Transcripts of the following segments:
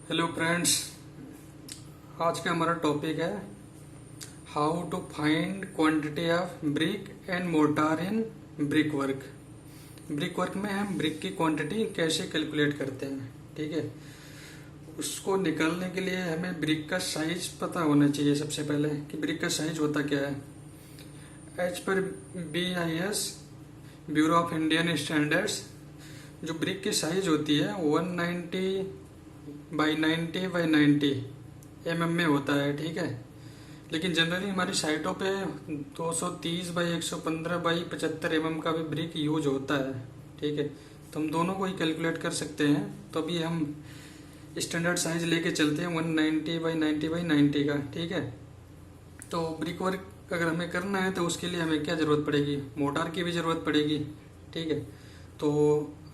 Hello friends, आज का हमारा टॉपिक है how to find quantity of brick and mortar in brick work. Brick work में हम ब्रिक की क्वांटिटी कैसे कैलकुलेट करते हैं। ठीक है, उसको निकालने के लिए हमें ब्रिक का साइज पता होना चाहिए। सबसे पहले कि ब्रिक का साइज होता क्या है। As per BIS, bureau of Indian standards, जो ब्रिक की साइज होती है 190 बाई 90 में होता है। ठीक है, लेकिन जनरली हमारी साइटों पे 230 बाई 115 बाई 75 का भी ब्रिक यूज होता है। ठीक है, तो हम दोनों को ही कैलकुलेट कर सकते हैं। तो अभी हम स्टैंडर्ड साइज लेके चलते हैं 190 बाई 90 का। ठीक है, तो ब्रिक वर्क अगर हमें करना है तो उसके लिए हमें क्या ज़रूरत पड़ेगी, मोटार की भी ज़रूरत पड़ेगी। ठीक है, तो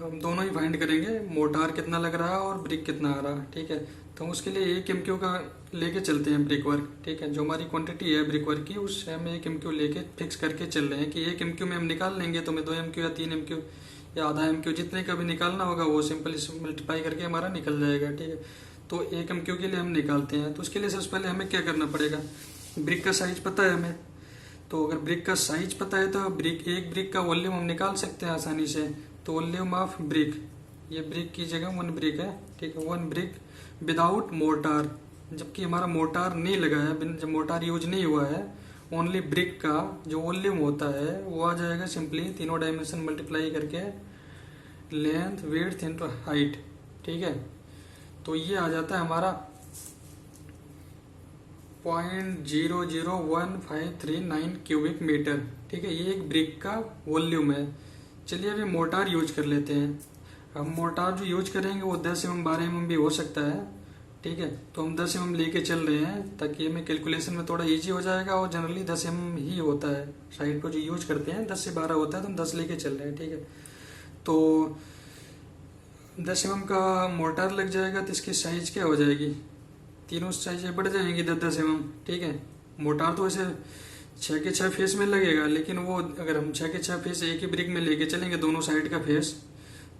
हम दोनों ही फाइंड करेंगे, मोटार कितना लग रहा है और ब्रिक कितना आ रहा है। ठीक है, तो उसके लिए 1 MQ का लेके चलते हैं ब्रिक वर्क। ठीक है, जो हमारी क्वांटिटी है ब्रिक वर्क की उससे हम 1 MQ लेके फिक्स करके चल रहे हैं कि 1 MQ में हम निकाल लेंगे। तो हमें 2 MQ या 3 MQ या आधा MQ जितने का भी निकालना होगा वो सिंपल मल्टीप्लाई करके हमारा निकल जाएगा। ठीक है, तो 1 MQ के लिए हम निकालते हैं। तो उसके लिए सबसे पहले हमें क्या करना पड़ेगा, ब्रिक का साइज पता है हमें। तो अगर ब्रिक का साइज पता है तो एक ब्रिक का वॉल्यूम हम निकाल सकते हैं आसानी से। तो वॉल्यूम ऑफ ब्रिक, ये ब्रिक की जगह 1 ब्रिक है। ठीक है, 1 ब्रिक विदाउट मोटार, जबकि हमारा मोटार नहीं लगा है, जब मोटार यूज नहीं हुआ है, ओनली ब्रिक का जो वॉल्यूम होता है वो आ जाएगा सिंपली तीनों डायमेंशन मल्टीप्लाई करके लेंथ विड्थ इनटू हाइट। ठीक है, तो ये आ जाता है हमारा 0.001539 क्यूबिक मीटर। ठीक है, ये एक ब्रिक का वॉल्यूम है। चलिए अभी मोटार यूज कर लेते हैं। अब मोटार जो यूज करेंगे वो 10 mm 12 mm भी हो सकता है। ठीक है, तो हम 10 mm लेके चल रहे हैं ताकि हमें कैलकुलेशन में थोड़ा इजी हो जाएगा। और जनरली 10 mm ही होता है, साइड को जो यूज करते हैं 10 से 12 होता है, तो हम 10 लेके चल रहे हैं। ठीक है, तो 10 mm का मोटार लग जाएगा तो इसकी साइज क्या हो जाएगी, तीनों साइज बढ़ जाएंगी 10-10 mm। ठीक है, मोटार तो वैसे 6 के 6 फेस में लगेगा, लेकिन वो अगर हम 6 के 6 फेस एक ही ब्रिक में लेके चलेंगे दोनों साइड का फेस,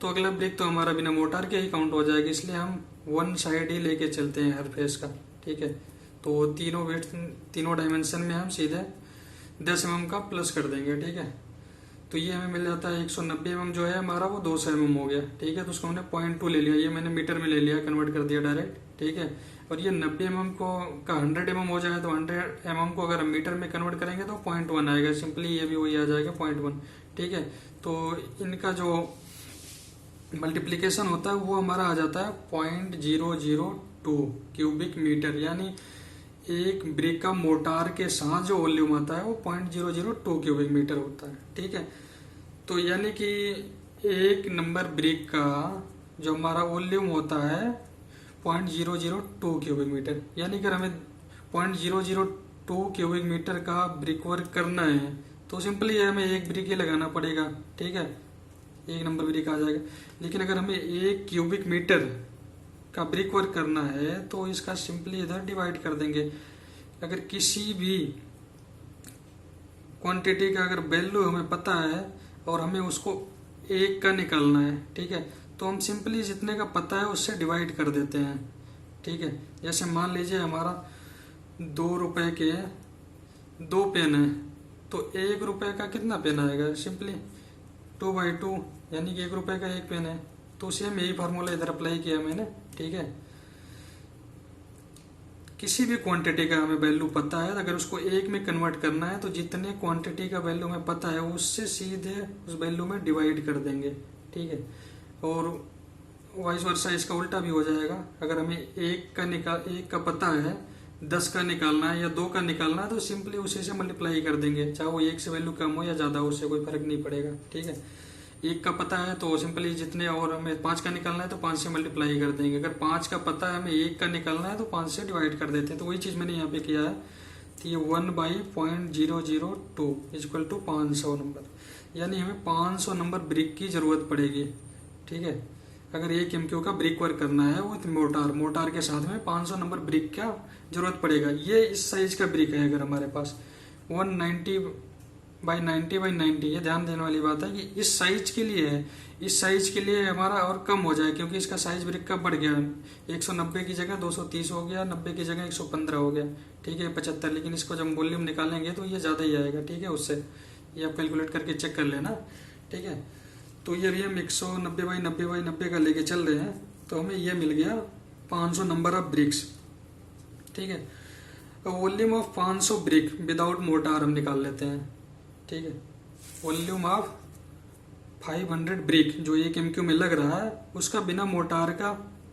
तो अगला ब्रिक तो हमारा बिना मोटार के ही काउंट हो जाएगा। इसलिए हम 1 साइड ही लेके चलते हैं हर फेस का। ठीक है, तो तीनों वेट तीनों डायमेंशन में हम सीधे 10 mm का प्लस कर देंगे। ठीक है, तो ये हमें मिल जाता है 190 mm जो है हमारा वो 200 mm हो गया। ठीक है, तो उसको हमने 0.2 ले लिया, ये मैंने मीटर में ले लिया, कन्वर्ट कर दिया डायरेक्ट। ठीक है, और ये 90 mm को का 100 mm हो जाए तो 100 mm को अगर हम मीटर में कन्वर्ट करेंगे तो 0.1 आएगा। सिंपली ये भी वही आ जाएगा 0.1। ठीक है, तो इनका जो मल्टीप्लिकेशन होता है वो हमारा आ जाता है 0.002 क्यूबिक मीटर, यानी एक ब्रिक का मोटार के साथ जो वॉल्यूम आता है वो 0.002 क्यूबिक मीटर होता है। ठीक है, तो यानी कि एक नंबर ब्रिक का जो हमारा वॉल्यूम होता है 0.002 क्यूबिक मीटर, यानी कि हमें 0.002 क्यूबिक मीटर का ब्रिक वर्क करना है तो सिंपली हमें एक ब्रिक ही लगाना पड़ेगा। ठीक है, एक नंबर ब्रिक आ जाएगा। लेकिन अगर हमें 1 क्यूबिक मीटर का ब्रिक वर्क करना है तो इसका सिंपली इधर डिवाइड कर देंगे। अगर किसी भी क्वांटिटी का अगर वैल्यू हमें पता है और हमें उसको 1 का निकालना है, ठीक है, तो हम सिंपली जितने का पता है उससे डिवाइड कर देते हैं। ठीक है, जैसे मान लीजिए हमारा 2 रुपए के 2 पेन है, तो 1 रुपए का कितना पेन आएगा, सिंपली 2/2, यानी कि 1 रुपए का 1 पेन है। तो सेम यही फार्मूला इधर अप्लाई किया मैंने। ठीक है, किसी भी क्वांटिटी का हमें वैल्यू पता है, अगर उसको 1 में कन्वर्ट करना है तो जितने क्वांटिटी का वैल्यू हमें पता है उससे सीधे उस वैल्यू में डिवाइड कर देंगे। ठीक है, और वाइस वर्सा इसका उल्टा भी हो जाएगा। अगर हमें 1 का पता है, 10 का निकालना है या 2 का निकालना है तो सिंपली उसी से मल्टीप्लाई कर देंगे, चाहे वो 1 से वैल्यू कम हो या ज़्यादा हो, उससे कोई फर्क नहीं पड़ेगा। ठीक है, 1 का पता है तो सिंपली जितने, और हमें 5 का निकालना है तो 5 से मल्टीप्लाई कर देंगे। अगर 5 का पता है हमें 1 का निकालना है तो 5 से डिवाइड कर देते हैं। तो वही चीज़ मैंने यहाँ पे किया है। तो ये 1/002 इक्वल टू 500 नंबर, यानी हमें 500 नंबर ब्रिक की ज़रूरत पड़ेगी। ठीक है, अगर 1 MQ का ब्रिक वर्क करना है वो मोटार के साथ में 500 नंबर ब्रिक का जरूरत पड़ेगा। ये इस साइज का ब्रिक है, अगर हमारे पास 190 बाई 90/90, ये ध्यान देने वाली बात है कि इस साइज के लिए है, इस साइज के लिए हमारा और कम हो जाए क्योंकि इसका साइज ब्रिक का बढ़ गया, 190 की जगह 230 हो गया, 90 की जगह 115 हो गया, ठीक है 75। लेकिन इसको जब वॉल्यूम निकालेंगे तो ये ज़्यादा ही आएगा, ठीक है। उससे ये आप कैलकुलेट करके चेक कर लेना, ठीक है। तो ये भी हम 190/90/90 का लेके चल रहे हैं, तो हमें ये मिल गया 500 नंबर ऑफ ब्रिक्स, ठीक है। Volume of 500 brick without motor हम निकाल लेते हैं, ठीक है। वॉल्यूम ऑफ 500 ब्रिक जो 1 MQ में लग रहा है उसका बिना मोटार का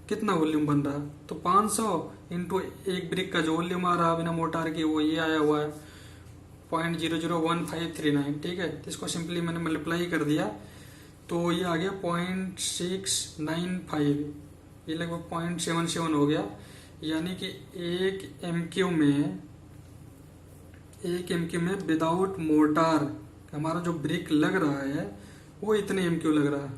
कितना वॉल्यूम बन रहा है, तो 500 इंटू एक ब्रिक का जो वॉल्यूम आ रहा है बिना मोटार की वो ये आया हुआ है 0.001539, ठीक है। तो इसको सिंपली मैंने मल्टीप्लाई कर दिया तो ये आ गया 0.695, ये लगभग 0.77 हो गया। यानी कि 1 MQ में विदाउट मोटार हमारा जो ब्रिक लग रहा है वो इतने MQ लग रहा है,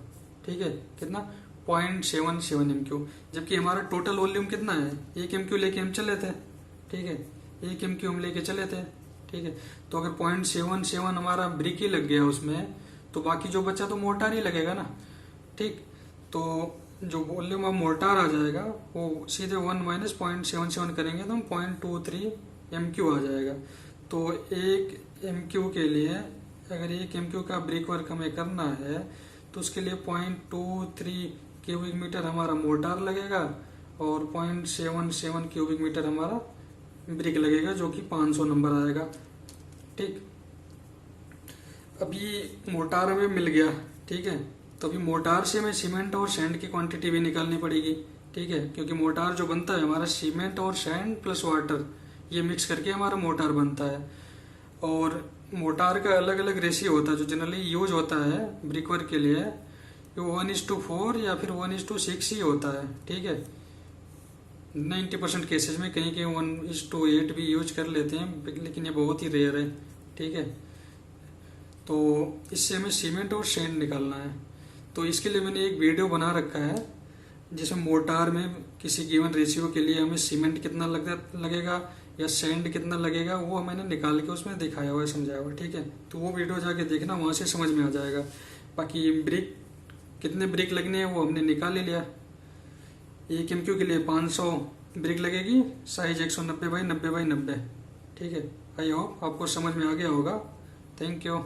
ठीक है। कितना 0.77 MQ, जबकि हमारा टोटल वॉल्यूम कितना है 1 MQ लेके हम चले थे, ठीक है 1 MQ हम लेके चले थे, ठीक है। तो अगर 0.77 हमारा ब्रिक ही लग गया उसमें तो बाकी जो बचा तो मोटार ही लगेगा ना, ठीक। तो जो वॉल्यूम ऑफ मोटार आ जाएगा वो सीधे 1 माइनस 0.77 करेंगे तो हम 0.23 MQ आ जाएगा। तो 1 MQ के लिए अगर 1 MQ का ब्रिक वर्क हमें करना है तो उसके लिए 0.23 क्यूबिक मीटर हमारा मोटार लगेगा और 0.77 क्यूबिक मीटर हमारा ब्रिक लगेगा जो कि 500 नंबर आएगा, ठीक। अभी मोटार हमें मिल गया, ठीक है। तो अभी मोटार से हमें सीमेंट और सैंड की क्वांटिटी भी निकालनी पड़ेगी, ठीक है, क्योंकि मोटार जो बनता है हमारा सीमेंट और सैंड प्लस वाटर ये मिक्स करके हमारा मोटार बनता है। और मोटार का अलग अलग रेशियो होता है जो जनरली यूज होता है ब्रिक वर्क के लिए, वो 1:4 या फिर 1:6 ही होता है, ठीक है। 90% केसेज में कहीं कहीं 1:8 भी यूज कर लेते हैं, लेकिन ये बहुत ही रेयर है, ठीक है। तो इससे हमें सीमेंट और सैंड निकालना है। तो इसके लिए मैंने एक वीडियो बना रखा है जिसमें मोटार में किसी गिवन रेशियो के लिए हमें सीमेंट कितना लगेगा या सैंड कितना लगेगा वो मैंने निकाल के उसमें दिखाया हुआ है, समझाया हुआ है, ठीक है। तो वो वीडियो जाके देखना, वहाँ से समझ में आ जाएगा। बाकी ब्रिक कितने ब्रिक लगने हैं वो हमने निकाल ही लिया। 1 MQ के लिए 500 ब्रिक लगेगी, साइज 190/90/90, ठीक है। आई होप आपको समझ में आ गया होगा। Thank you.